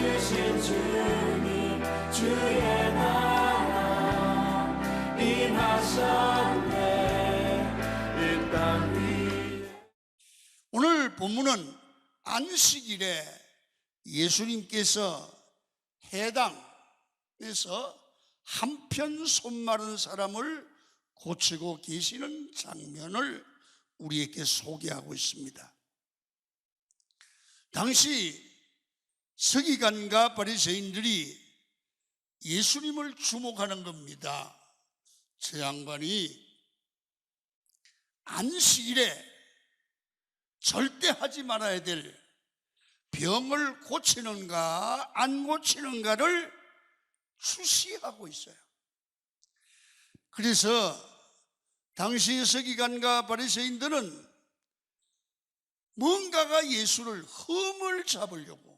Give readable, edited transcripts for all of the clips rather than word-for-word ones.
주신 주님 주의 나라 임하셨네 이 땅 위에. 오늘 본문은 안식일에 예수님께서 해당에서 한편 손 마른 사람을 고치고 계시는 장면을 우리에게 소개하고 있습니다. 당시 서기관과 바리새인들이 예수님을 주목하는 겁니다. 저 양반이 안식일에 절대 하지 말아야 될 병을 고치는가 안 고치는가를 주시하고 있어요. 그래서 당시 서기관과 바리새인들은 뭔가가 예수를 흠을 잡으려고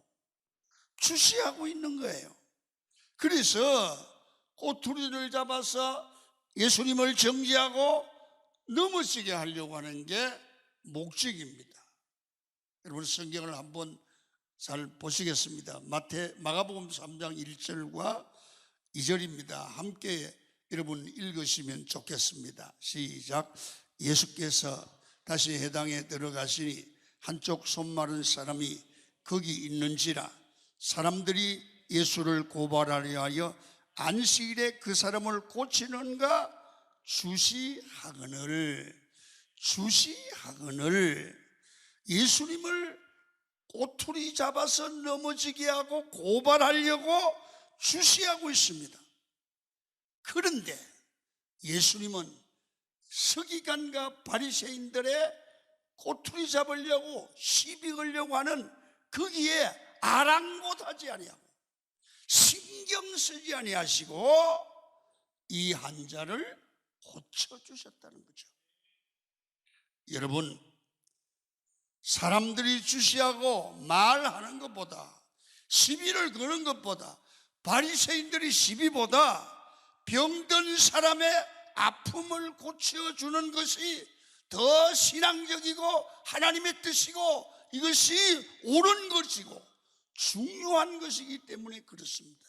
주시하고 있는 거예요. 그래서 꼬투리를 잡아서 예수님을 정죄하고 넘어지게 하려고 하는 게 목적입니다. 여러분 성경을 한번 잘 보시겠습니다. 마가복음 3장 1절과 2절입니다. 함께 여러분 읽으시면 좋겠습니다. 시작. 예수께서 다시 회당에 들어가시니 한쪽 손 마른 사람이 거기 있는지라 사람들이 예수를 고발하려 하여 안식일에 그 사람을 고치는가 주시하거늘 예수님을 꼬투리 잡아서 넘어지게 하고 고발하려고 주시하고 있습니다. 그런데 예수님은 서기관과 바리새인들의 꼬투리 잡으려고 시비 걸려고 하는 거기에 아랑곳하지 아니하고 신경 쓰지 아니하시고 이 환자를 고쳐주셨다는 거죠. 여러분, 사람들이 주시하고 말하는 것보다 시비를 거는 것보다 바리새인들이 시비보다 병든 사람의 아픔을 고쳐주는 것이 더 신앙적이고 하나님의 뜻이고 이것이 옳은 것이고 중요한 것이기 때문에 그렇습니다.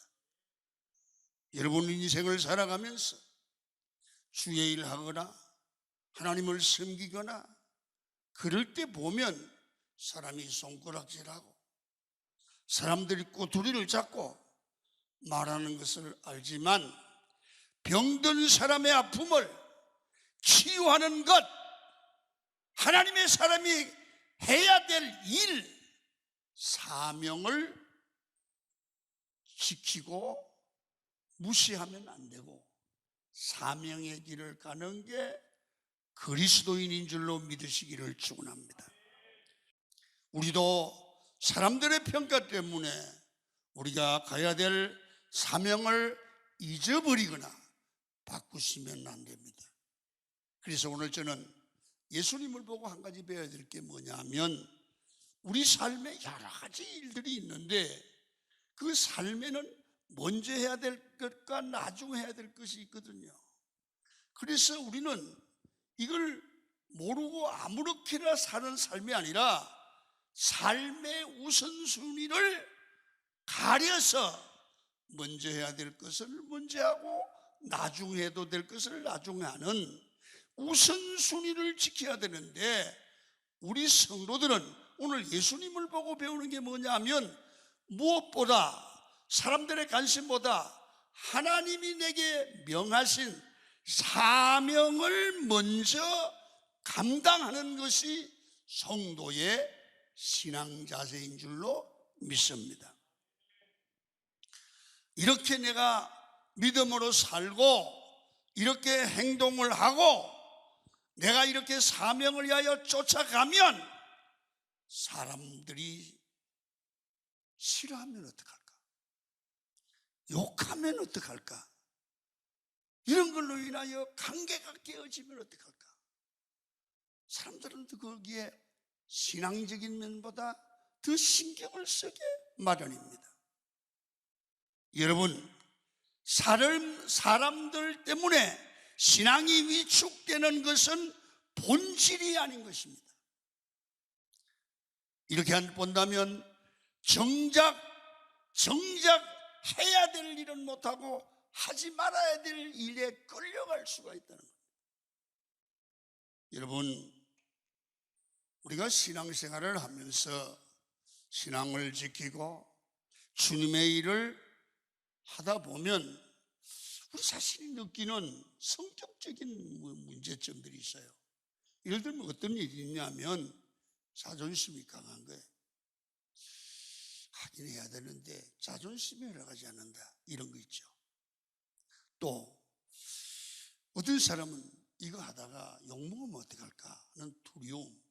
여러분 인생을 살아가면서 주의 일 하거나 하나님을 섬기거나 그럴 때 보면 사람이 손가락질하고 사람들이 꼬투리를 잡고 말하는 것을 알지만 병든 사람의 아픔을 치유하는 것, 하나님의 사람이 해야 될 일, 사명을 지키고 무시하면 안 되고 사명의 길을 가는 게 그리스도인인 줄로 믿으시기를 축원합니다. 우리도 사람들의 평가 때문에 우리가 가야 될 사명을 잊어버리거나 바꾸시면 안 됩니다. 그래서 오늘 저는 예수님을 보고 한 가지 배워야 될 게 뭐냐면 우리 삶에 여러 가지 일들이 있는데 그 삶에는 먼저 해야 될 것과 나중에 해야 될 것이 있거든요. 그래서 우리는 이걸 모르고 아무렇게나 사는 삶이 아니라 삶의 우선순위를 가려서 먼저 해야 될 것을 먼저 하고 나중에 해도 될 것을 나중에 하는 우선순위를 지켜야 되는데 우리 성도들은 오늘 예수님을 보고 배우는 게 뭐냐면 무엇보다 사람들의 관심보다 하나님이 내게 명하신 사명을 먼저 감당하는 것이 성도의 신앙 자세인 줄로 믿습니다. 이렇게 내가 믿음으로 살고 이렇게 행동을 하고 내가 이렇게 사명을 위하여 쫓아가면 사람들이 싫어하면 어떡할까? 욕하면 어떡할까? 이런 걸로 인하여 관계가 깨어지면 어떡할까? 사람들은 거기에 신앙적인 면보다 더 신경을 쓰게 마련입니다. 여러분, 사람들 때문에 신앙이 위축되는 것은 본질이 아닌 것입니다. 이렇게 본다면 정작 정작 해야 될 일은 못하고 하지 말아야 될 일에 끌려갈 수가 있다는 겁니다. 여러분, 우리가 신앙생활을 하면서 신앙을 지키고 주님의 일을 하다 보면 우리 자신이 느끼는 성격적인 문제점들이 있어요. 예를 들면 어떤 일이 있냐면 자존심이 강한 거예요. 하긴 해야 되는데 자존심이 올라가지 않는다, 이런 거 있죠. 또 어떤 사람은 이거 하다가 욕먹으면 어떡할까 하는 두려움.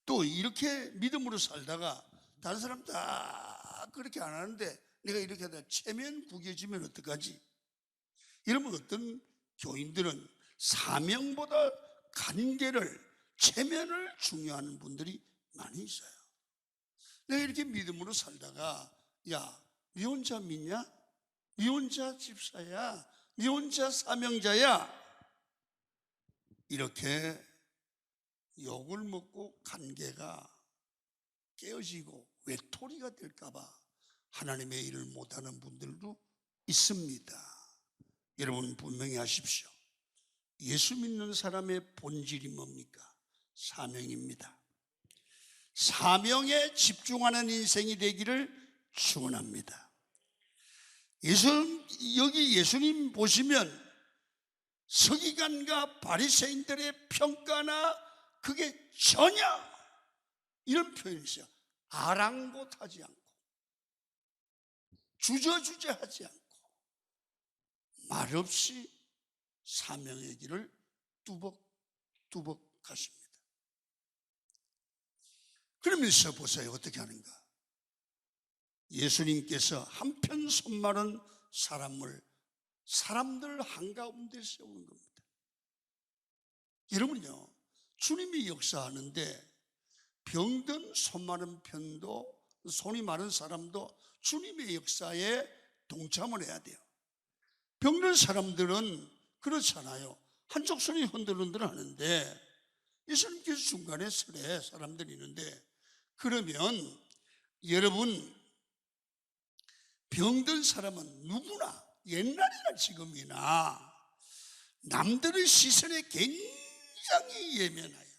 또 이렇게 믿음으로 살다가 다른 사람 다 그렇게 안 하는데 내가 이렇게 하다가 체면 구겨지면 어떡하지? 이러면 어떤 교인들은 사명보다 관계를, 체면을 중요하는 분들이 많이 있어요. 내가 이렇게 믿음으로 살다가 야, 니 혼자 믿냐? 니 혼자 집사야? 니 혼자 사명자야? 이렇게 욕을 먹고 관계가 깨어지고 외톨이가 될까봐 하나님의 일을 못하는 분들도 있습니다. 여러분 분명히 하십시오. 예수 믿는 사람의 본질이 뭡니까? 사명입니다. 사명에 집중하는 인생이 되기를 축원합니다. 여기 예수님 보시면 서기관과 바리새인들의 평가나 그게 전혀 이런 표현이 있어요. 아랑곳하지 않고 주저주저하지 않고 말없이 사명의 길을 뚜벅뚜벅 가십니다. 그러면서 보세요. 어떻게 하는가? 예수님께서 한편 손마른 사람들 한가운데 세우는 겁니다. 여러분요, 주님이 역사하는데 병든 손 마른 편도, 손이 마른 사람도 주님의 역사에 동참을 해야 돼요. 병든 사람들은 그렇잖아요. 한쪽 손이 흔들흔들 하는데 예수님께서 중간에 서래 사람들이 있는데, 그러면 여러분, 병든 사람은 누구나 옛날이나 지금이나 남들의 시선에 굉장히 예민해요.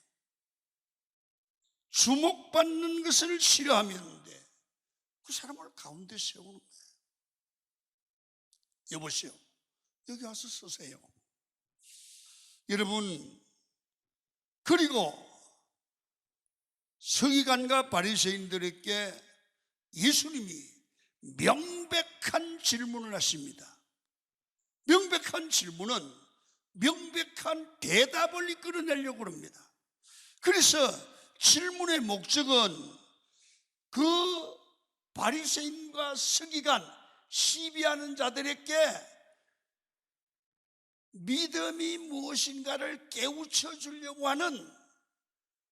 주목받는 것을 싫어하는데 그 사람을 가운데 세우는 거예요. 여보세요, 여기 와서 서세요. 여러분, 그리고 서기관과 바리새인들에게 예수님이 명백한 질문을 하십니다. 명백한 질문은 명백한 대답을 이끌어내려고 합니다. 그래서 질문의 목적은 그 바리새인과 서기관, 시비하는 자들에게 믿음이 무엇인가를 깨우쳐 주려고 하는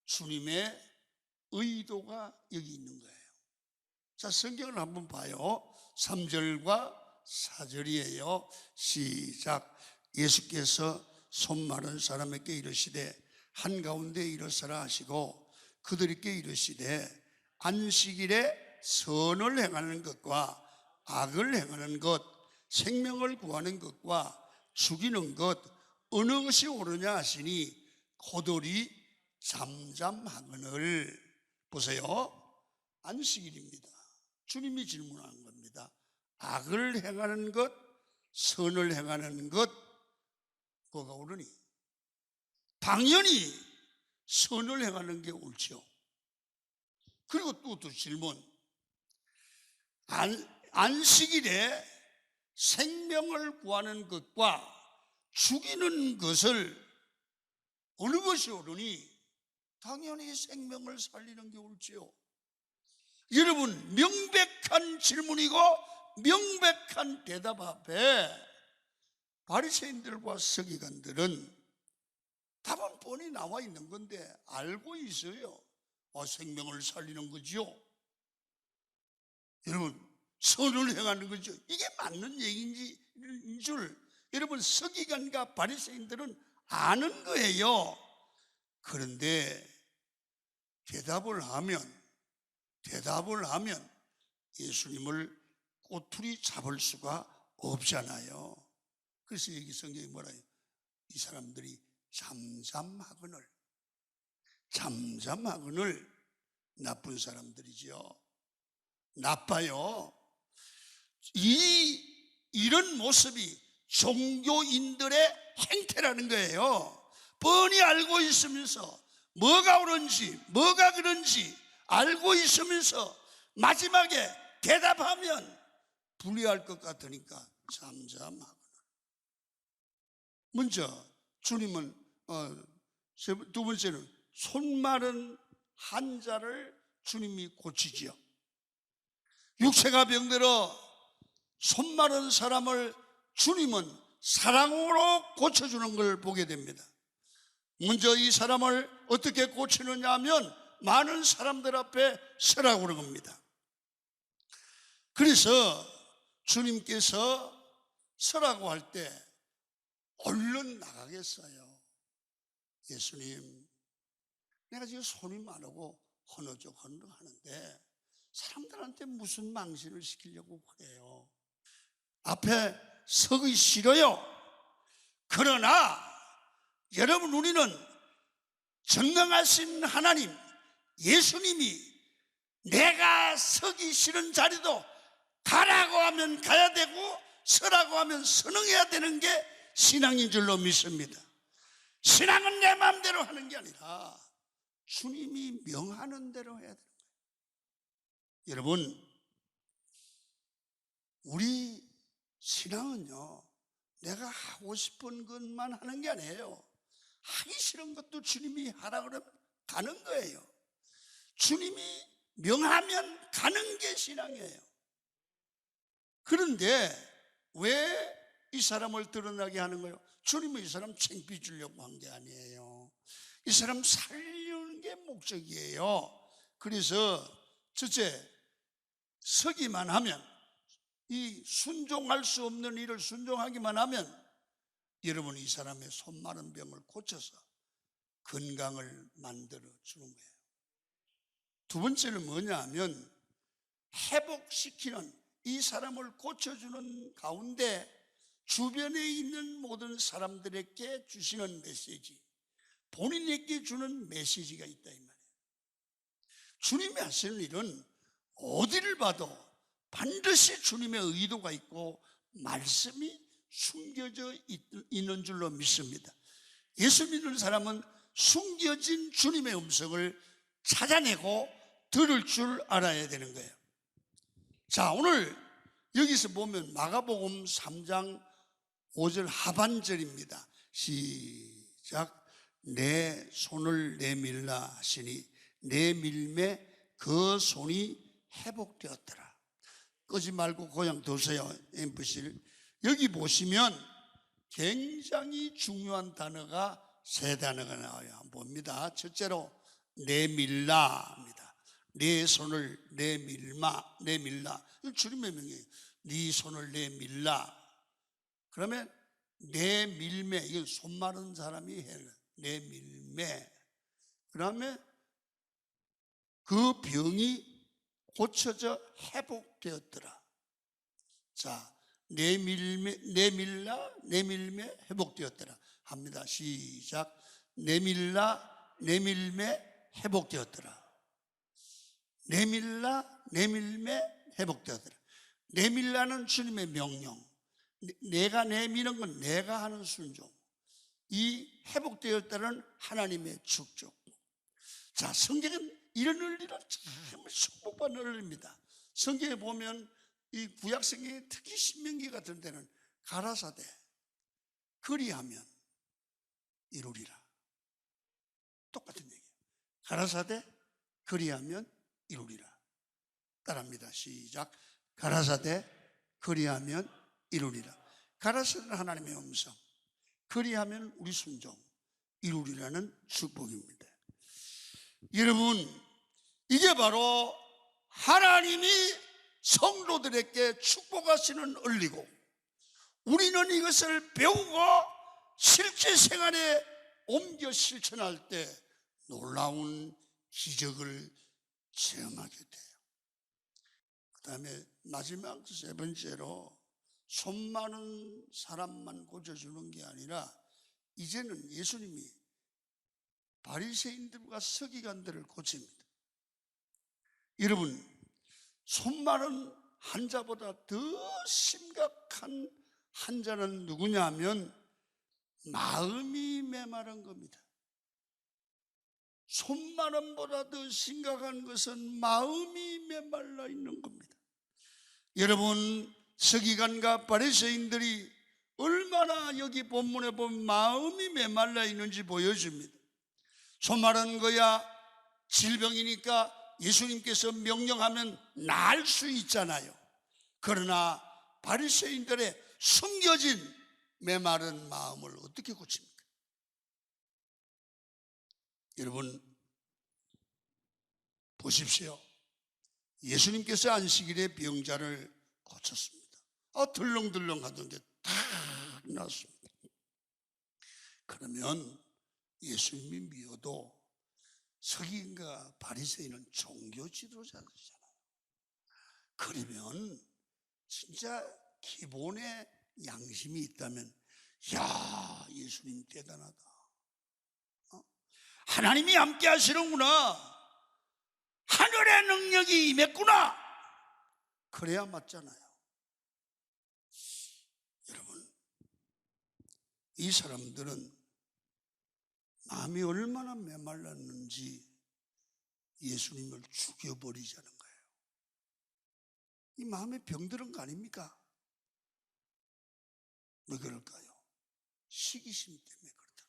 주님의 의도가 여기 있는 거예요. 자, 성경을 한번 봐요. 3절과 4절이에요. 시작. 예수께서 손 마른 사람에게 이르시되 한가운데 일어서라 하시고 그들에게 이르시되 안식일에 선을 행하는 것과 악을 행하는 것, 생명을 구하는 것과 죽이는 것 어느 것이 옳으냐 하시니 고돌이 잠잠하거늘. 보세요. 안식일입니다. 주님이 질문한 겁니다. 악을 행하는 것, 선을 행하는 것, 뭐가 옳으니? 당연히 선을 행하는 게 옳죠. 그리고 또 질문. 안식일에 생명을 구하는 것과 죽이는 것을 어느 것이 옳으니? 당연히 생명을 살리는 게 옳지요. 여러분, 명백한 질문이고 명백한 대답 앞에 바리새인들과 서기관들은 답은 뻔히 나와 있는 건데 알고 있어요. 생명을 살리는 거지요. 여러분, 선을 행하는 거죠. 이게 맞는 얘기인 줄 여러분, 서기관과 바리새인들은 아는 거예요. 그런데 대답을 하면 예수님을 꼬투리 잡을 수가 없잖아요. 그래서 여기 성경이 뭐라 해요? 이 사람들이 잠잠하거늘 나쁜 사람들이죠. 나빠요. 이런 모습이 종교인들의 행태라는 거예요. 뻔히 알고 있으면서 뭐가 옳은지 뭐가 그런지 알고 있으면서 마지막에 대답하면 불리할 것 같으니까 잠잠하거나. 먼저 주님은 두 번째는 손 마른 환자를 주님이 고치지요. 육체가 병들어 손 마른 사람을 주님은 사랑으로 고쳐주는 걸 보게 됩니다. 먼저 이 사람을 어떻게 고치느냐 하면 많은 사람들 앞에 서라고 그런 겁니다. 그래서 주님께서 서라고 할 때 얼른 나가겠어요. 예수님, 내가 지금 손이 마르고 헌어적 하는데 사람들한테 무슨 망신을 시키려고 그래요. 앞에 서기 싫어요. 그러나 여러분, 우리는 전능하신 하나님 예수님이 내가 서기 싫은 자리도 가라고 하면 가야 되고 서라고 하면 선응해야 되는 게 신앙인 줄로 믿습니다. 신앙은 내 마음대로 하는 게 아니라 주님이 명하는 대로 해야 되는 거예요. 여러분, 우리 신앙은요, 내가 하고 싶은 것만 하는 게 아니에요. 하기 싫은 것도 주님이 하라 그러면 가는 거예요. 주님이 명하면 가는 게 신앙이에요. 그런데 왜 이 사람을 드러나게 하는 거예요? 주님은 이 사람 창피 주려고 한 게 아니에요. 이 사람 살리는 게 목적이에요. 그래서 첫째, 서기만 하면, 이 순종할 수 없는 일을 순종하기만 하면 여러분, 이 사람의 손 마른 병을 고쳐서 건강을 만들어 주는 거예요. 두 번째는 뭐냐 하면 회복시키는, 이 사람을 고쳐주는 가운데 주변에 있는 모든 사람들에게 주시는 메시지, 본인에게 주는 메시지가 있다 이 말이에요. 주님이 하시는 일은 어디를 봐도 반드시 주님의 의도가 있고 말씀이 숨겨져 있는 줄로 믿습니다. 예수 믿는 사람은 숨겨진 주님의 음성을 찾아내고 들을 줄 알아야 되는 거예요. 자, 오늘 여기서 보면 마가복음 3장 5절 하반절입니다. 시작. 내 손을 내밀라 하시니 내밀매 그 손이 회복되었더라. 끄지 말고 그냥 두세요. MP3를. 여기 보시면 굉장히 중요한 단어가 세 단어가 나와요. 한번 봅니다. 첫째로 내밀라입니다. 내 손을 내밀라. 이건 주님의 명이에요. 네 손을 내밀라. 그러면 내밀매, 이건 손 마른 사람이 해요. 내밀매. 그 다음에 그 병이 고쳐져 회복되었더라. 자, 내밀라, 내밀매 회복되었더라 합니다. 시작. 내밀라, 내밀매 회복되었더라. 내밀라, 내밀매 회복되었더라. 내밀라는 주님의 명령. 내가 내미는 건 내가 하는 순종. 이 회복되었다는 하나님의 축복. 자, 성경은 이런 원리로 참 축복받는 원리입니다. 성경에 보면 이 구약성경의 특히 신명기 같은 데는 가라사대 그리하면 이루리라. 똑같은 얘기예요. 가라사대 그리하면 이루리라. 따라합니다. 시작. 가라사대 그리하면 이루리라. 가라사대는 하나님의 음성, 그리하면 우리 순종, 이루리라는 축복입니다. 여러분, 이게 바로 하나님이 성도들에게 축복하시는 원리고, 우리는 이것을 배우고 실제 생활에 옮겨 실천할 때 놀라운 기적을 체험하게 돼요. 그다음에 마지막 세 번째로 손 많은 사람만 고쳐주는 게 아니라 이제는 예수님이 바리새인들과 서기관들을 고칩니다. 여러분, 손 많은 환자보다 더 심각한 환자는 누구냐 하면 마음이 메마른 겁니다. 손마름보다 더 심각한 것은 마음이 메말라 있는 겁니다. 여러분, 서기관과 바리새인들이 얼마나 여기 본문에 보면 마음이 메말라 있는지 보여줍니다. 손마른 거야 질병이니까 예수님께서 명령하면 나을 수 있잖아요. 그러나 바리새인들의 숨겨진 메마른 마음을 어떻게 고칩니까? 여러분 보십시오. 예수님께서 안식일에 병자를 고쳤습니다. 덜렁덜렁 하던 게 다 났습니다. 그러면 예수님이 미워도 서기관과 바리새인은 종교 지도자들이잖아요. 그러면 진짜 기본의 양심이 있다면 야, 예수님 대단하다. 하나님이 함께 하시는구나. 하늘의 능력이 임했구나. 그래야 맞잖아요. 여러분, 이 사람들은 마음이 얼마나 메말랐는지 예수님을 죽여버리자는 거예요. 이 마음에 병들은 거 아닙니까? 왜 그럴까요? 시기심 때문에 그렇다.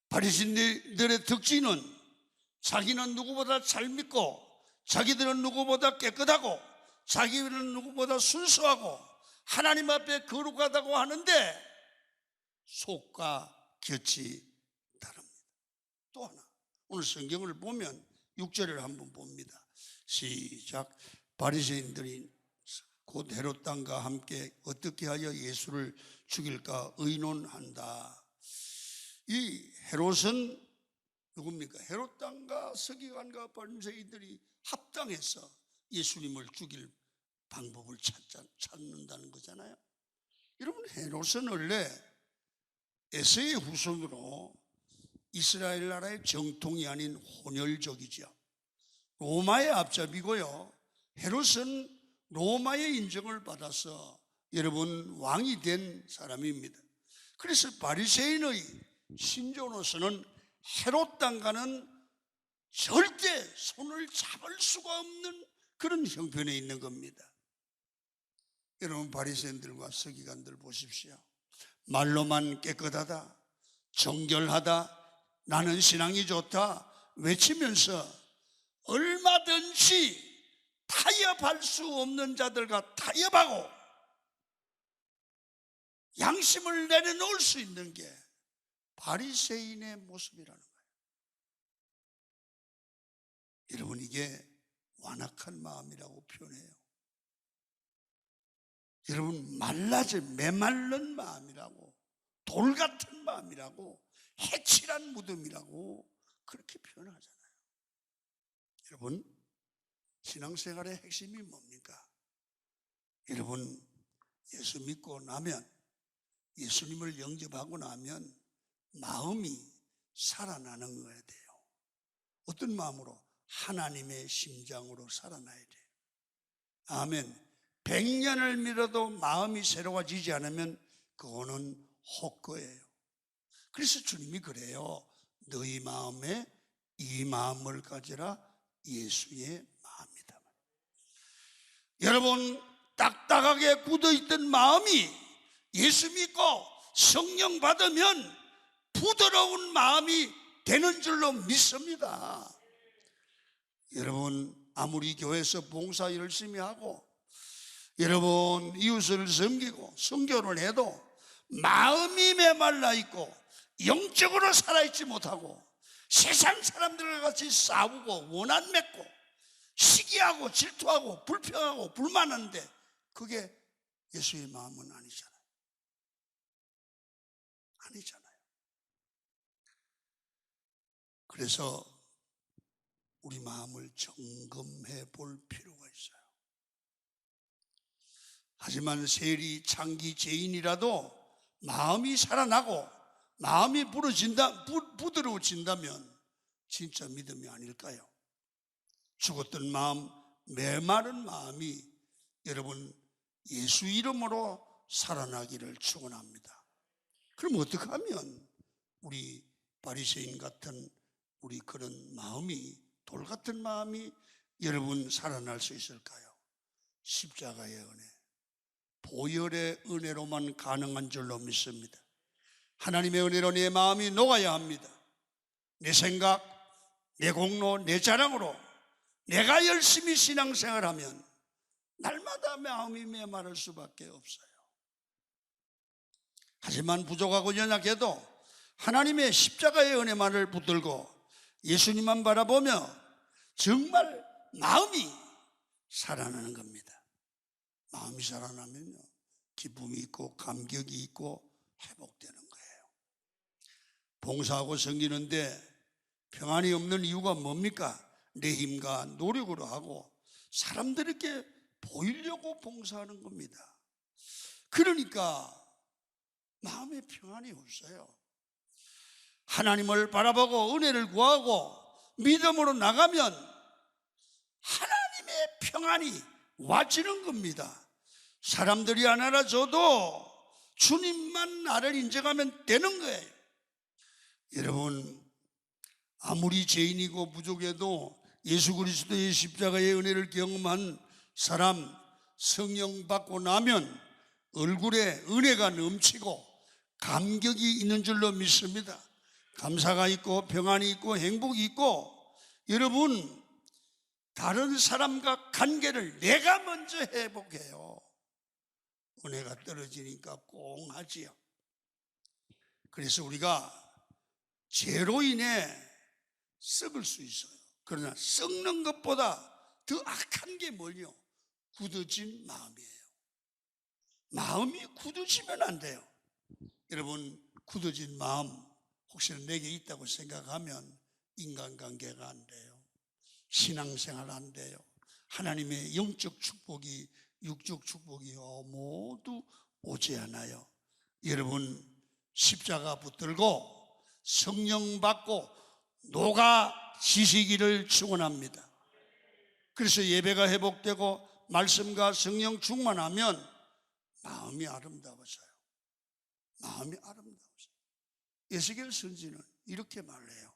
바리새인들의 특징은 자기는 누구보다 잘 믿고, 자기들은 누구보다 깨끗하고, 자기는 누구보다 순수하고 하나님 앞에 거룩하다고 하는데 속과 곁이 다릅니다. 또 하나, 오늘 성경을 보면 6절을 한번 봅니다. 시작. 바리새인들이 곧 헤롯 왕과 함께 어떻게 하여 예수를 죽일까 의논한다. 이 헤롯은 누굽니까? 헤롯 왕과 서기관과 바리새인들이 합당해서 예수님을 죽일 방법을 찾는다는 거잖아요. 여러분, 헤롯은 원래 에서의 후손으로 이스라엘 나라의 정통이 아닌 혼혈족이죠. 로마의 앞잡이고요. 헤롯은 로마의 인정을 받아서 여러분 왕이 된 사람입니다. 그래서 바리새인의 신조로서는 헤롯 왕과는 절대 손을 잡을 수가 없는 그런 형편에 있는 겁니다. 여러분, 바리새인들과 서기관들 보십시오. 말로만 깨끗하다, 정결하다, 나는 신앙이 좋다 외치면서 얼마든지 타협할 수 없는 자들과 타협하고 양심을 내려놓을 수 있는 게 바리새인의 모습이라는 거예요. 여러분, 이게 완악한 마음이라고 표현해요. 여러분, 메말른 마음이라고, 돌 같은 마음이라고, 해칠한 무덤이라고 그렇게 표현하잖아요. 여러분, 신앙생활의 핵심이 뭡니까? 여러분, 예수 믿고 나면, 예수님을 영접하고 나면 마음이 살아나는 거야 돼요. 어떤 마음으로? 하나님의 심장으로 살아나야 돼요. 아멘. 100년을 믿어도 마음이 새로워지지 않으면 그거는 헛거예요. 그래서 주님이 그래요. 너희 마음에 이 마음을 가지라, 예수의 마음이다. 여러분, 딱딱하게 굳어있던 마음이 예수 믿고 성령 받으면 부드러운 마음이 되는 줄로 믿습니다. 여러분, 아무리 교회에서 봉사 열심히 하고 여러분 이웃을 섬기고 선교를 해도 마음이 메말라 있고 영적으로 살아있지 못하고 세상 사람들과 같이 싸우고 원한 맺고 시기하고 질투하고 불평하고 불만한데 그게 예수의 마음은 아니잖아요. 아니잖아요. 그래서 우리 마음을 점검해 볼 필요가 있어요. 하지만 세리 창기 죄인이라도 마음이 살아나고 마음이 부드러워진다면 진짜 믿음이 아닐까요? 죽었던 마음, 메마른 마음이 여러분 예수 이름으로 살아나기를 축원합니다. 그럼 어떻게 하면 우리 바리새인 같은 우리 그런 마음이, 돌 같은 마음이 여러분 살아날 수 있을까요? 십자가의 은혜, 보혈의 은혜로만 가능한 줄로 믿습니다. 하나님의 은혜로 내 마음이 녹아야 합니다. 내 생각, 내 공로, 내 자랑으로 내가 열심히 신앙생활하면 날마다 마음이 메마를 수밖에 없어요. 하지만 부족하고 연약해도 하나님의 십자가의 은혜만을 붙들고 예수님만 바라보며 정말 마음이 살아나는 겁니다. 마음이 살아나면요, 기쁨이 있고 감격이 있고 회복되는 거예요. 봉사하고 섬기는데 평안이 없는 이유가 뭡니까? 내 힘과 노력으로 하고 사람들에게 보이려고 봉사하는 겁니다. 그러니까 마음에 평안이 없어요. 하나님을 바라보고 은혜를 구하고 믿음으로 나가면 하나님의 평안이 와지는 겁니다. 사람들이 안 알아줘도 주님만 나를 인정하면 되는 거예요. 여러분, 아무리 죄인이고 부족해도 예수 그리스도의 십자가의 은혜를 경험한 사람, 성령 받고 나면 얼굴에 은혜가 넘치고 감격이 있는 줄로 믿습니다. 감사가 있고 평안이 있고 행복이 있고, 여러분 다른 사람과 관계를 내가 먼저 회복해요. 은혜가 떨어지니까 꽁하지요. 그래서 우리가 죄로 인해 썩을 수 있어요. 그러나 썩는 것보다 더 악한 게 뭐냐? 굳어진 마음이에요. 마음이 굳어지면 안 돼요. 여러분, 굳어진 마음 혹시나 내게 있다고 생각하면 인간관계가 안 돼요. 신앙생활 안 돼요. 하나님의 영적 축복이, 육적 축복이 모두 오지 않아요. 여러분, 십자가 붙들고 성령 받고 녹아지시기를 축원합니다. 그래서 예배가 회복되고 말씀과 성령 충만하면 마음이 아름다워져요. 마음이 아름다워져요. 에스겔 선지는 이렇게 말해요.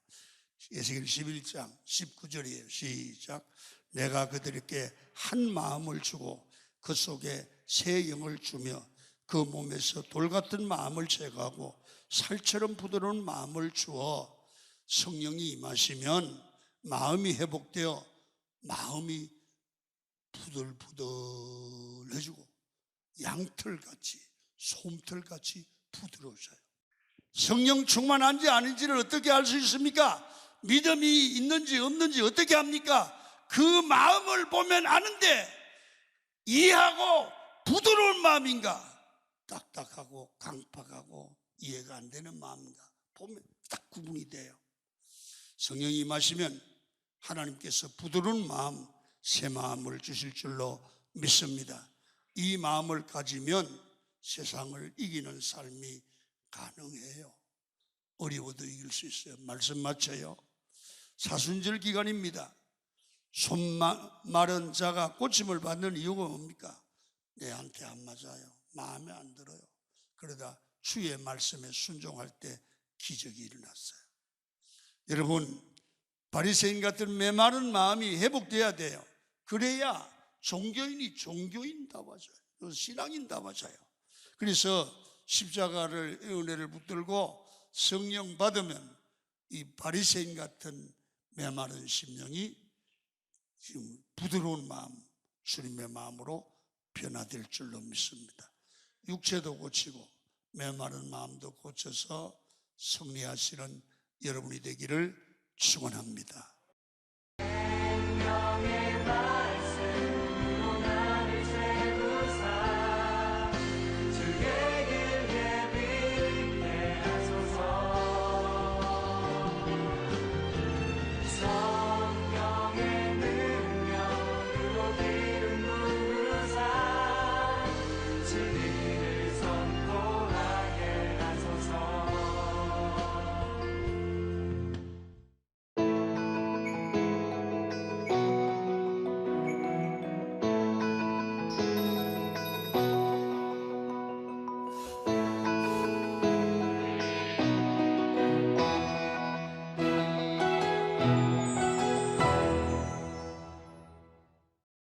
에스겔 11장 19절이에요. 시작. 내가 그들에게 한 마음을 주고 그 속에 새 영을 주며 그 몸에서 돌 같은 마음을 제거하고 살처럼 부드러운 마음을 주어 성령이 임하시면 마음이 회복되어 마음이 부들부들해지고 양털같이 솜털같이 부드러워져요. 성령 충만한지 아닌지를 어떻게 알 수 있습니까? 믿음이 있는지 없는지 어떻게 합니까? 그 마음을 보면 아는데, 이해하고 부드러운 마음인가, 딱딱하고 강팍하고 이해가 안 되는 마음인가 보면 딱 구분이 돼요. 성령이 임하시면 하나님께서 부드러운 마음, 새 마음을 주실 줄로 믿습니다. 이 마음을 가지면 세상을 이기는 삶이 가능해요. 어려워도 이길 수 있어요. 말씀 맞춰요. 사순절 기간입니다. 손 마른 자가 고침을 받는 이유가 뭡니까? 내한테 안 맞아요. 마음에 안 들어요. 그러다 주의 말씀에 순종할 때 기적이 일어났어요. 여러분, 바리새인 같은 메마른 마음이 회복돼야 돼요. 그래야 종교인이 종교인다워져요. 신앙인다워져요. 그래서 십자가를, 은혜를 붙들고 성령 받으면 이 바리새인 같은 메마른 심령이 지금 부드러운 마음, 주님의 마음으로 변화될 줄로 믿습니다. 육체도 고치고 메마른 마음도 고쳐서 승리하시는 여러분이 되기를 축원합니다.